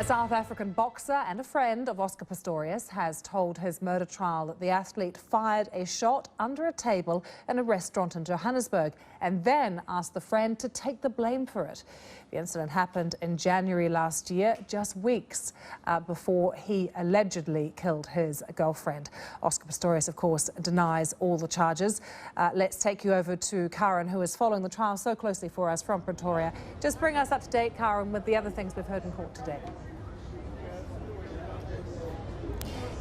South African boxer and a friend of Oscar Pistorius has told his murder trial that the athlete fired a shot under a table in a restaurant in Johannesburg and then asked the friend to take the blame for it. The incident happened in January last year, just weeks before he allegedly killed his girlfriend. Oscar Pistorius, of course, denies all the charges. Let's take you over to Karen, who is following the trial so closely for us from Pretoria. Just bring us up to date, Karen, with the other things we've heard in court today.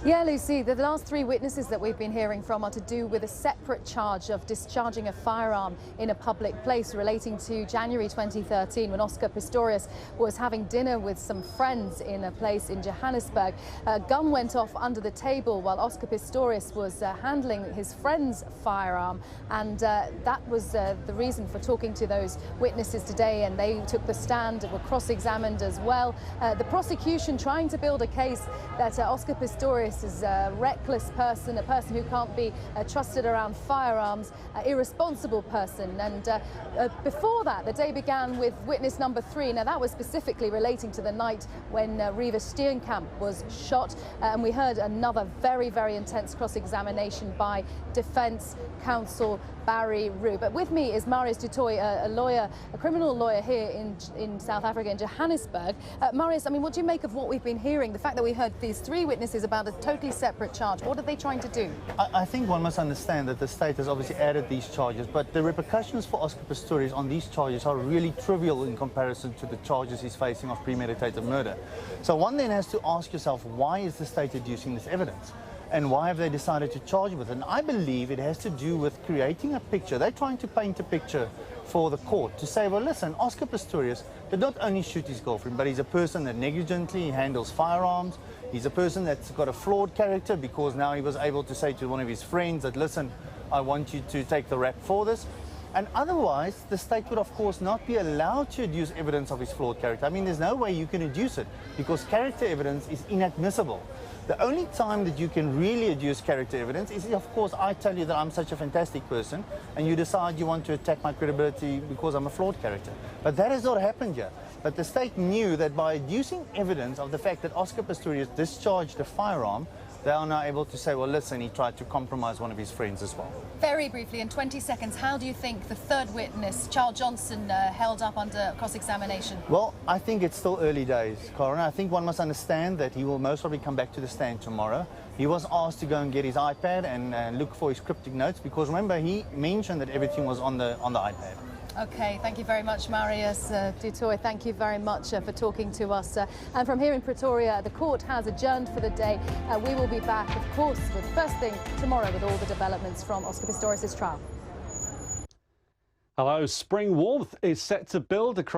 Yeah, Lucy, the last three witnesses that we've been hearing from are to do with a separate charge of discharging a firearm in a public place relating to January 2013 when Oscar Pistorius was having dinner with some friends in a place in Johannesburg. A gun went off under the table while Oscar Pistorius was handling his friend's firearm, and that was the reason for talking to those witnesses today, and they took the stand and were cross-examined as well. The prosecution trying to build a case that Oscar Pistorius is a reckless person, a person who can't be trusted around firearms, irresponsible person. And before that, the day began with witness number 3. Now, that was specifically relating to the night when Reeva Steenkamp was shot. And we heard another very, very intense cross-examination by defense counsel Barry Rue. But with me is Marius Toit, a lawyer, a criminal lawyer here in South Africa, in Johannesburg. Marius, I mean, what do you make of what we've been hearing? The fact that we heard these 3 witnesses about a totally separate charge. What are they trying to do? I think one must understand that the state has obviously added these charges, but the repercussions for Oscar Pistorius on these charges are really trivial in comparison to the charges he's facing of premeditated murder. So one then has to ask yourself, why is the state adducing this evidence? And why have they decided to charge with it? And I believe it has to do with creating a picture. They're trying to paint a picture for the court to say, well, listen, Oscar Pistorius did not only shoot his girlfriend, but he's a person that negligently handles firearms. He's a person that's got a flawed character because now he was able to say to one of his friends that, listen, I want you to take the rap for this. And otherwise, the state would, of course, not be allowed to adduce evidence of his flawed character. I mean, there's no way you can adduce it because character evidence is inadmissible. The only time that you can really adduce character evidence is, of course, I tell you that I'm such a fantastic person and you decide you want to attack my credibility because I'm a flawed character. But that has not happened here. But the state knew that by adducing evidence of the fact that Oscar Pistorius discharged a firearm, they are now able to say, well, listen, he tried to compromise one of his friends as well. Very briefly, in 20 seconds, how do you think the third witness, Charles Johnson, held up under cross-examination? Well, I think it's still early days, Coroner. I think one must understand that he will most probably come back to the stand tomorrow. He was asked to go and get his iPad and look for his cryptic notes because, remember, he mentioned that everything was on the iPad. Okay, thank you very much, Marius Toit. Thank you very much for talking to us. And from here in Pretoria, the court has adjourned for the day. We will be back, of course, with first thing tomorrow with all the developments from Oscar Pistorius' trial. Hello, spring warmth is set to build across